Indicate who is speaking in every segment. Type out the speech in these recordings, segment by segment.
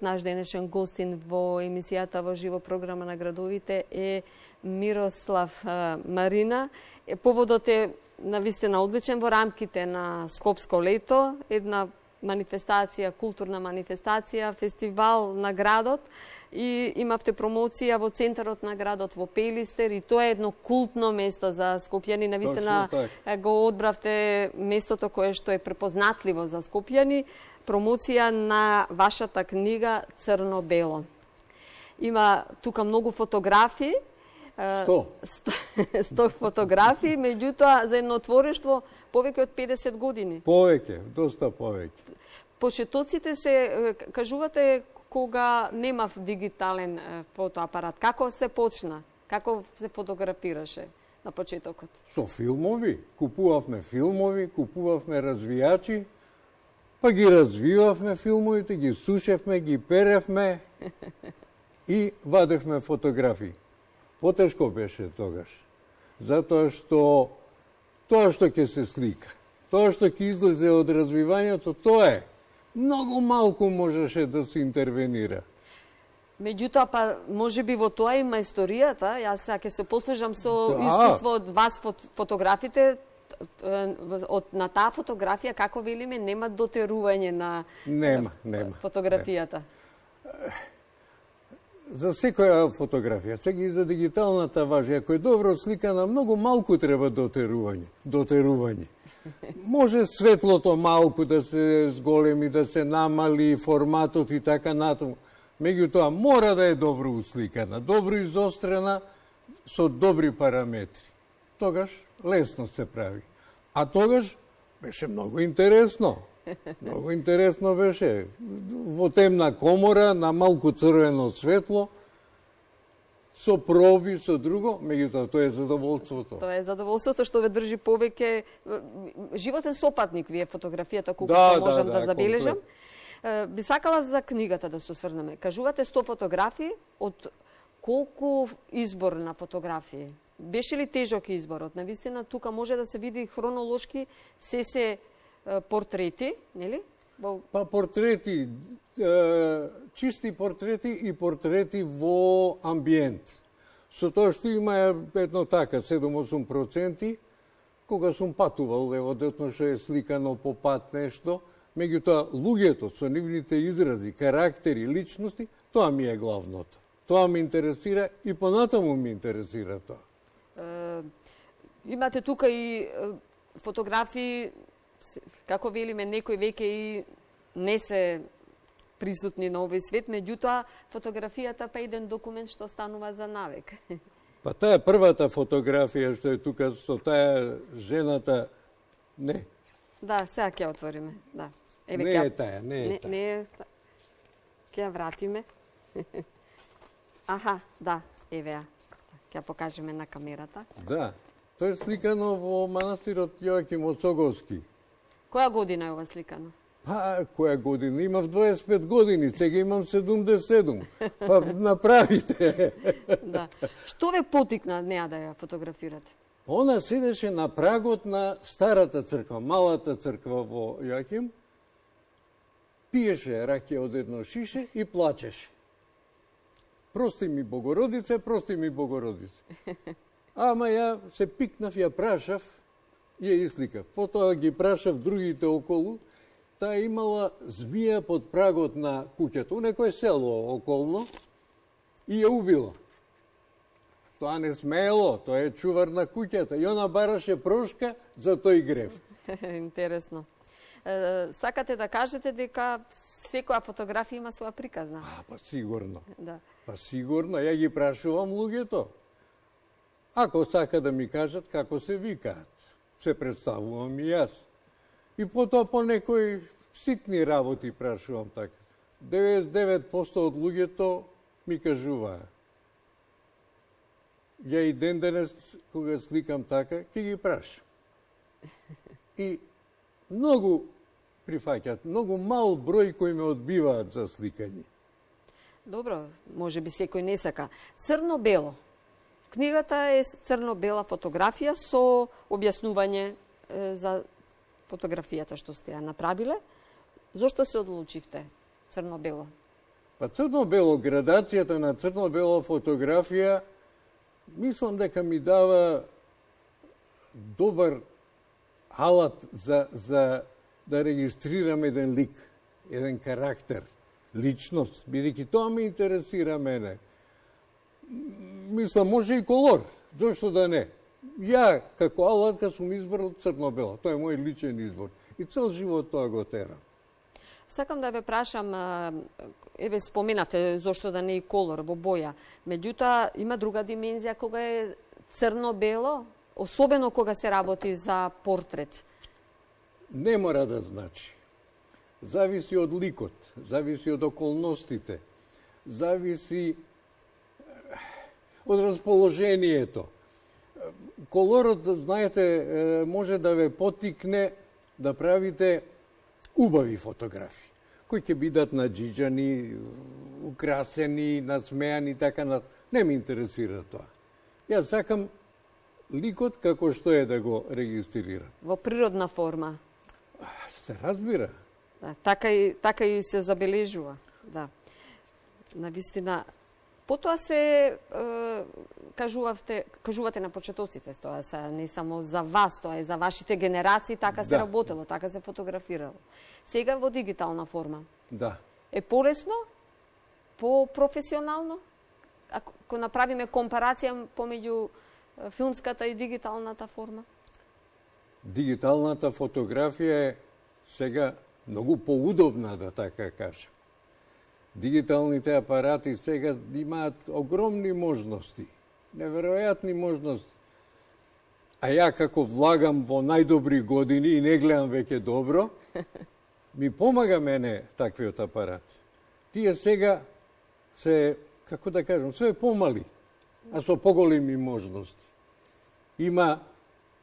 Speaker 1: Наш денешен гостин во емисијата во живо програма на градовите е Мирослав Марина. Поводот е навистина одличен во рамките на Скопско лето, една манифестација, културна манифестација, фестивал на градот и имавте промоција во центарот на градот во Пелистер и тоа е едно култно место за скопјани. Навистина го одбравте местото кое што е препознатливо за скопјани. Промоција на вашата книга Црно-бело. Има тука многу фотографии. 100 фотографии, меѓутоа за едно творештво повеќе од 50 години.
Speaker 2: Повеќе, доста повеќе.
Speaker 1: Почетоците се, кажувате, кога немав дигитален фотоапарат. Како се почна? Како се фотографираше на почетокот?
Speaker 2: Со филмови. Купувавме филмови, купувавме развијачи, па ги развивавме филмовите, ги сушевме, ги перевме и вадевме фотографии. Потешко беше тогаш. Затоа што тоа што ќе се слика, тоа што ќе излезе од развивањето, тоа е. Многу малку можеше да се интервенира.
Speaker 1: Меѓутоа, па може би во тоа има историјата. Јас сега ќе се послужам со искуство од вас фотографите. На таа фотографија, како велиме, нема дотерување на фотографијата?
Speaker 2: За секоја фотографија, сега и за дигиталната важи, ако е добро сликана, многу малку треба дотерување. Може светлото малку да се зголеми, да се намали, форматот и така натаму. Меѓутоа, мора да е добро усликана, добро изострена, со добри параметри. Тогаш лесно се прави. А тогаш беше многу интересно. Многу интересно беше. Во темна комора, на малку црвено светло, со проби, со друго, меѓутоа тоа е задоволството.
Speaker 1: Тоа е задоволството што ве држи повеќе животен сопатник ви е фотографијата, колку можам да забележам. Би сакала за книгата да се осврнеме. Кажувате 100 фотографии, од колку избор на фотографии? Беше ли тежок изборот? Навистина, тука може да се види хронолошки се портрети, нели?
Speaker 2: Па портрети, чисти портрети и портрети во амбиент. Со тоа што има едно така, 7-8%, кога сум патувал, ево детно што е сликано по пат нешто, меѓутоа луѓето со нивните изрази, карактери, личности, тоа ми е главното. Тоа ме интересира и понатаму ми интересира тоа.
Speaker 1: Имате тука и фотографии, како велиме, некои веќе и не се присутни на овој свет, меѓутоа фотографијата па еден документ што станува за навек.
Speaker 2: Па таа првата фотографија што е тука со таа жената, не.
Speaker 1: Да, сега ќе отвориме, да.
Speaker 2: Еве, не е таа, не е таа.
Speaker 1: Не е таа. Ќе ја вратиме. Аха, да, еве ја. Ќе ја покажеме на камерата.
Speaker 2: Да, тоа е сликано во манастирот Јоаким Осоговски.
Speaker 1: Која година е ова сликано?
Speaker 2: Па, која година? Имав 25 години, сега имам 77. Па, направите.
Speaker 1: Да. Што ве потикна неа да ја фотографирате?
Speaker 2: Она седеше на прагот на старата црква, малата црква во Јоаким, пиеше ракија од едно шише и плачеше. Прости ми Богородице, прости ми Богородице. Ама ја се пикнав, ја прашав, јаисликав. Потоа ги прашав другите околу, таа имала змија под прагот на куќето, некој село околно, и ја убила. Тоа не смеело, тоа е чувар на куќата. И она бараше прошка за тој грев.
Speaker 1: Интересно. Сакате да кажете дека секоја фотографија има своја приказна?
Speaker 2: Па сигурно.
Speaker 1: Да.
Speaker 2: Па сигурно, ја ги прашувам луѓето. Ако сака да ми кажат како се викаат, се представувам и јас. И потоа по некои ситни работи прашувам така. 99% од луѓето ми кажуваа. Ја и ден денес, кога сликам така, ќе ги прашам. И многу прифаќат, многу мал број кои ме одбиваат за сликање.
Speaker 1: Добро, може би секој не сака. Црно-бело. Книгата е црно-бела фотографија со објаснување за фотографијата што сте ја направиле. Зошто се одлучивте црно-бело?
Speaker 2: Па црно-бело, градацијата на црно-бело фотографија, мислам дека ми дава добар алат за да регистрирам еден лик, еден карактер, личност, бидејќи тоа ме интересира мене. Мислам, може и колор, зошто да не? Ја, како алатка, сум избрал црно-бело. Тоа е мој личен избор. И цел живот тоа го терам.
Speaker 1: Сакам да ве прашам, еве споменавте зошто да не и колор во боја. Меѓутоа, има друга димензија кога е црно-бело, особено кога се работи за портрет.
Speaker 2: Не мора да значи. Зависи од ликот, зависи од околностите, зависи од расположението. Колорот, знаете, може да ве потикне да правите убави фотографии, кои ќе бидат наџиџани, украсени, насмеани, така на... Не ме интересира тоа. Јас сакам ликот како што е да го регистрирам.
Speaker 1: Во природна форма.
Speaker 2: Се разбира.
Speaker 1: Да, така и се забележува. Да. Навистина, потоа се кажувате на почетоците, тоа не само за вас, тоа е за вашите генерации, така се работело, така се фотографирало. Сега во дигитална форма.
Speaker 2: Да.
Speaker 1: Е полесно, по-професионално, ако направиме компарација помеѓу филмската и дигиталната форма?
Speaker 2: Дигиталната фотографија е сега многу поудобна, да така кажем. Дигиталните апарати сега имаат огромни можности, неверојатни можности. А ја како влагам во најдобри години и не гледам веќе добро, ми помага мене таквиот апарат. Тие сега се, како да кажем, све помали, а со поголеми можности. Има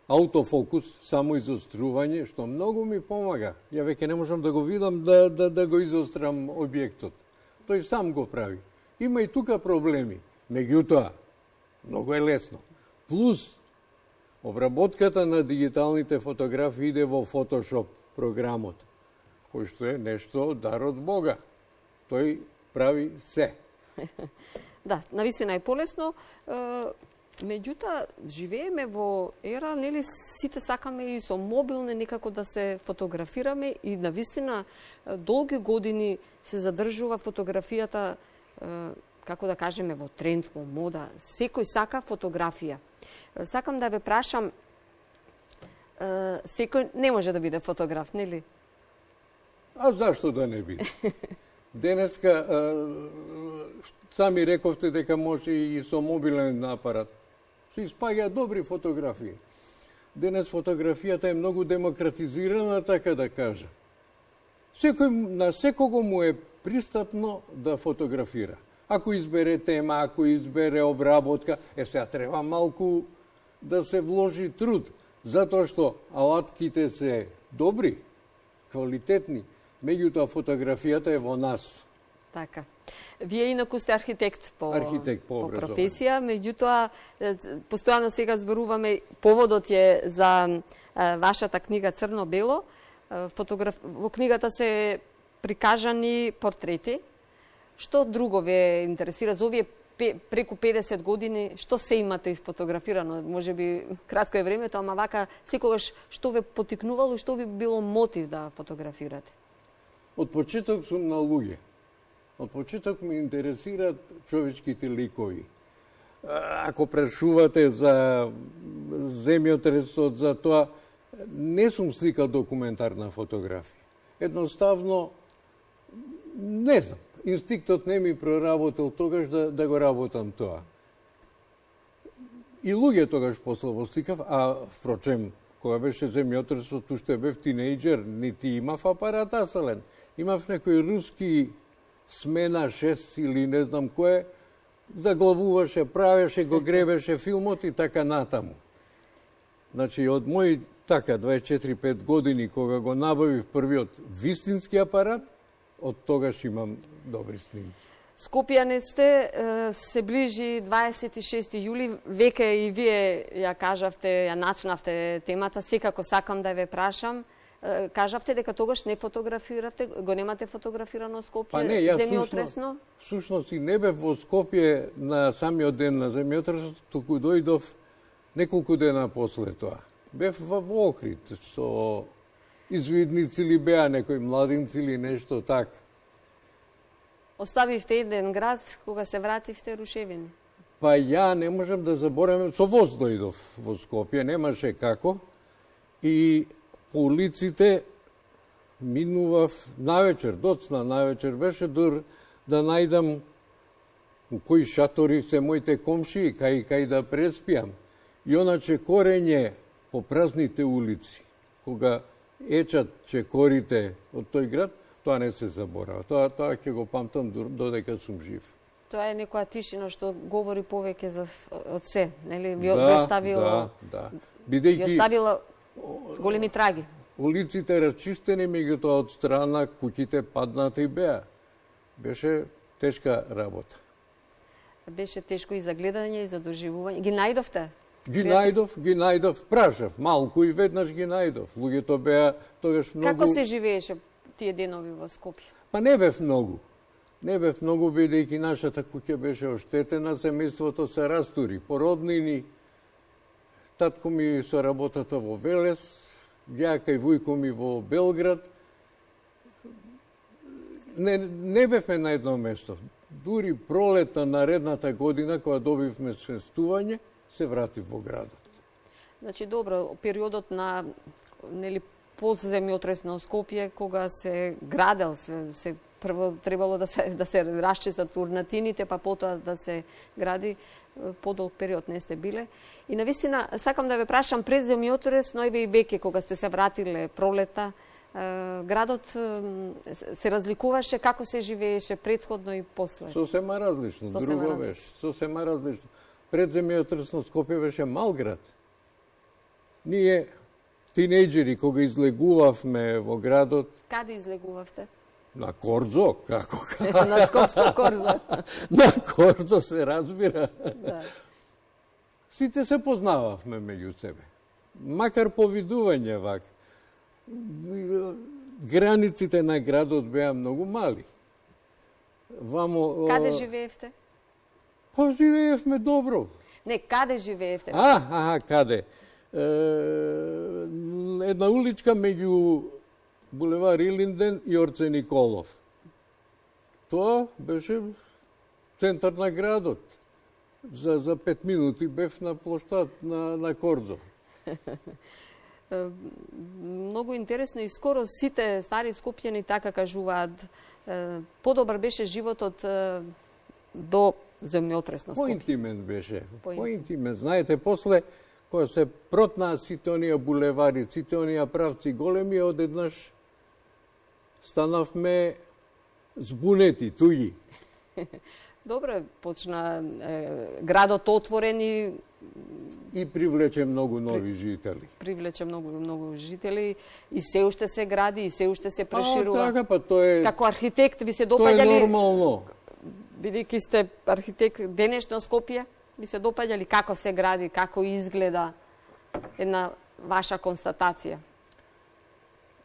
Speaker 2: аутофокус, само изострување, што многу ми помага. Ја веќе не можам да го видам да го изострам објектот. Тој сам го прави. Има и тука проблеми. Меѓутоа, многу е лесно. Плюс, обработката на дигиталните фотографии иде во Photoshop програмот, кој што е нешто дар од Бога. Тој прави се.
Speaker 1: Да, навистина е полесно. Меѓутоа, живееме во ера, нели сите сакаме и со мобилни некако да се фотографираме и навистина долги години се задржува фотографијата, како да кажеме, во тренд, во мода. Секој сака фотографија. Сакам да ве прашам, секој не може да биде фотограф, нели?
Speaker 2: А зашто да не биде? Денеска, сами рековте дека може и со мобилен апарат. Се испаѓа добри фотографии. Денес фотографијата е многу демократизирана, така да кажа. На секого му е пристапно да фотографира. Ако избере тема, ако избере обработка, сега треба малку да се вложи труд, затоа што алатките се добри, квалитетни, меѓутоа фотографијата е во нас.
Speaker 1: Така. Вие инаку сте архитект по професија, меѓутоа постојано сега зборуваме, поводот е за вашата книга Црно-бело. Во книгата се прикажани портрети. Што друго ве интересира за овие преку 50 години? Што се имате isfotografirano? Може би кратко е времето, ама вака секогаш што ве потикнувало и што ви било мотив да фотографирате?
Speaker 2: Од почеток сум на луѓе. Од почеток ме интересираат човечките ликови. Ако прашувате за земјотресот, за тоа, не сум сликал документарна фотографија. Едноставно, не знам, инстинктот не ми проработил тогаш да го работам тоа. И луѓе тогаш послабо сликав, а впрочем, кога беше земјотресот, уште бев тинејџер, нити имав апарат асален. Имав некој руски Смена 6 или не знам кое, заглавуваше, правеше, го гребеше филмот и така натаму. Значи, од мои 24-5 години, кога го набавив првиот вистински апарат, од тогаш имам добри снимки.
Speaker 1: Скопјане сте, се ближи 26 јули, веќе и вие ја кажавте, ја начнавте темата, секако сакам да ве прашам, Кажавте дека тогаш не фотографиравте, го немате фотографирано Скопје,
Speaker 2: Па не, јас
Speaker 1: земјотресно?
Speaker 2: Всушност и не бев во Скопје на самиот ден на земјотресот, туку дојдов неколку дена после тоа. Бев во Охрид, со извидници или беа некои младинци или нешто така.
Speaker 1: Оставивте еден град, кога се вративте рушевини?
Speaker 2: Па ја не можам да заборавам, со воз дојдов во Скопје, немаше како. И по улиците минував навечер, доцна навечер беше дур да најдам у кои шатори се моите комшии, кај да преспијам. И оначе корење по празните улици, кога ечат чекорите од тој град, тоа не се заборава. Тоа ќе го памтам додека сум жив.
Speaker 1: Тоа е некоја тишина што говори повеќе од се, нели? Ви оставило...
Speaker 2: Да.
Speaker 1: Ви оставило големи траги.
Speaker 2: Улиците расчистени, меѓутоа од страна куќите паднати беа. Беше тешка работа.
Speaker 1: Беше тешко и за гледање и за доживување. Ги најдовте?
Speaker 2: Ги најдов, прашав малку и веднаш ги најдов. Луѓето беа тогаш многу...
Speaker 1: Како се живееше тие денови во Скопје?
Speaker 2: Па не бев многу. Не бев многу, бидејќи нашата куќа беше оштетена, семејството се растури, породнини. Татко ми со работата во Велес, ѓака и вујко ми во Белград. Не бевме на едно место. Дури пролета наредната година, кога добивме свестување, се вратив во градот.
Speaker 1: Значи, добро, периодот на подземјотресно Скопје, кога се градел, прво требало да се расчистат урнатините, па потоа да се гради, подолг период не сте биле. И навистина, сакам да ве прашам, пред земјотрес, но и веќе кога сте се вратиле пролета, градот се разликуваше, како се живееше предходно и после?
Speaker 2: Сосема различно, друго беше. Сосема различно. Пред земјотресно Скопје беше мал град. Ние, тинејџери, кога излегувавме во градот...
Speaker 1: Каде излегувавте?
Speaker 2: На Корзо, како?
Speaker 1: На Скопско Корзо.
Speaker 2: На Корзо се разбира.
Speaker 1: Да.
Speaker 2: Сите се познававме меѓу себе. Макар повидување вака. Границите на градот беа многу мали.
Speaker 1: Каде живеевте?
Speaker 2: Па живеевме добро.
Speaker 1: Не, каде живеевте?
Speaker 2: Каде? Една уличка меѓу булевар Илинден и Орце Николов. Тоа беше центар на градот. За 5 минути бев на площад на Корзо.
Speaker 1: Многу интересно и скоро сите стари скопјани така кажуваат. Подобар беше животот до земјотресно Скопје.
Speaker 2: Поинтимен беше. Поинтимен. Знаете, после кога се протнаа сите оние булевари, сите оние правци големи, одеднаш станавме збунети, туѓи.
Speaker 1: Добре, почна градот отворен
Speaker 2: и привлече многу нови жители.
Speaker 1: Привлече многу жители и се уште се гради и се уште се преширува.
Speaker 2: Така, па тоа е...
Speaker 1: Како архитект ви се допаѓали...
Speaker 2: Тоа е нормално.
Speaker 1: Бидејќи сте архитект денешно Скопје, ви се допаѓали како се гради, како изгледа една ваша констатација?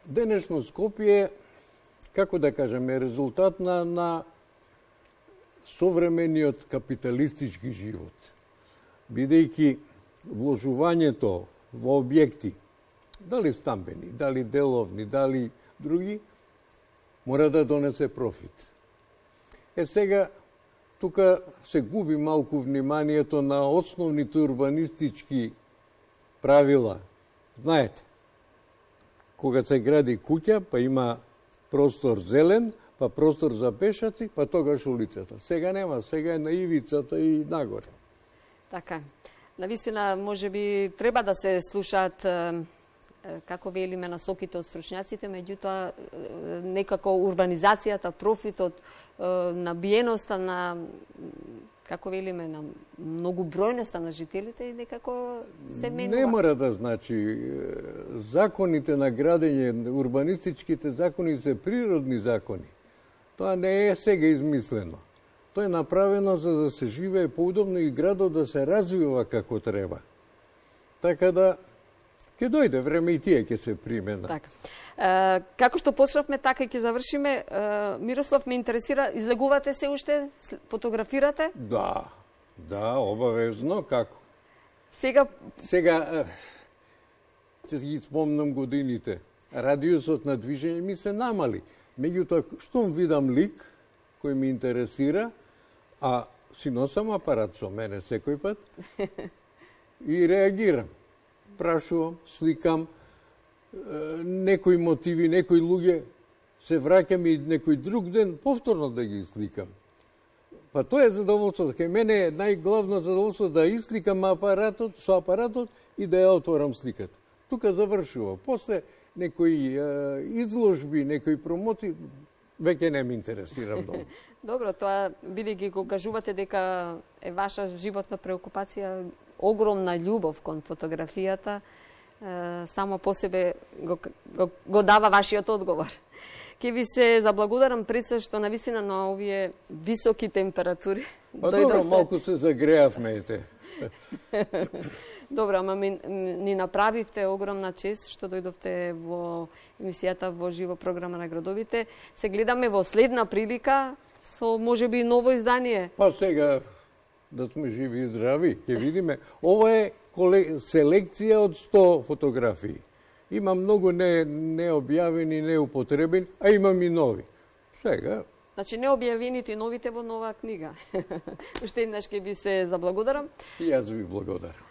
Speaker 2: Денешно Скопје, како да кажеме, резултат на современиот капиталистички живот. Бидејќи вложувањето во објекти, дали стамбени, дали деловни, дали други, мора да донесе профит. Сега, тука се губи малку вниманието на основните урбанистички правила. Знаете, кога се гради куќа, па има простор зелен, па простор за пешаци, па тогаш улицата. Сега нема, сега е на ивицата и нагоре.
Speaker 1: Така. Навистина, може би, треба да се слушаат, како велиме, насоките од стручњаците, меѓутоа, некако урбанизацијата, профитот, набиеноста на, како велиме, на многобројноста на жителите и некако се менува.
Speaker 2: Не мора да значи. Законите на градење, урбанистичките закони се природни закони. Тоа не е сега измислено. Тоа е направено за да се живее поудобно и градот да се развива како треба. Така да, Ке дојде време и тие ќе се применат.
Speaker 1: Така. Како што почнавме, така и ќе завршиме. Мирослав, ме интересира, излегувате се уште, фотографирате?
Speaker 2: Да, обавезно, како?
Speaker 1: Сега
Speaker 2: ќе ги спомнам годините. Радиусот на движење ми се намали. Меѓутоа, штом видам лик кој ми интересира, а си носам апарат со мене секој пат, и реагирам. Прашувам, сликам, некои мотиви, некои луѓе, се враќам и некој друг ден повторно да ги сликам. Па тоа е задоволство. Кај мене е најглавно задоволство да исликам со апаратот и да ја отворам сликата. Тука завршува. После некои изложби, некои промоти, веќе не ме интересира многу.
Speaker 1: Добро, тоа бидејќи го кажувате дека е ваша животна преокупација, огромна љубов кон фотографијата, само по себе го дава вашиот одговор. Ке ви се заблагодарам пред се што навистина на овие високи температури.
Speaker 2: Па добро, малку се загреавме, ете.
Speaker 1: Добро, ама ни направивте огромна чест што дојдовте во емисијата во живо програма на градовите. Се гледаме во следна прилика со можеби ново издание.
Speaker 2: Па сега да сме живи и здрави, ќе видиме. Ова е селекција од 100 фотографии. Има многу необјавени, неупотребени, а имам и нови. Сега...
Speaker 1: Значи, необјавените и новите во нова книга. Уште еднаш ќе ви се заблагодарам.
Speaker 2: И јас ви благодарам.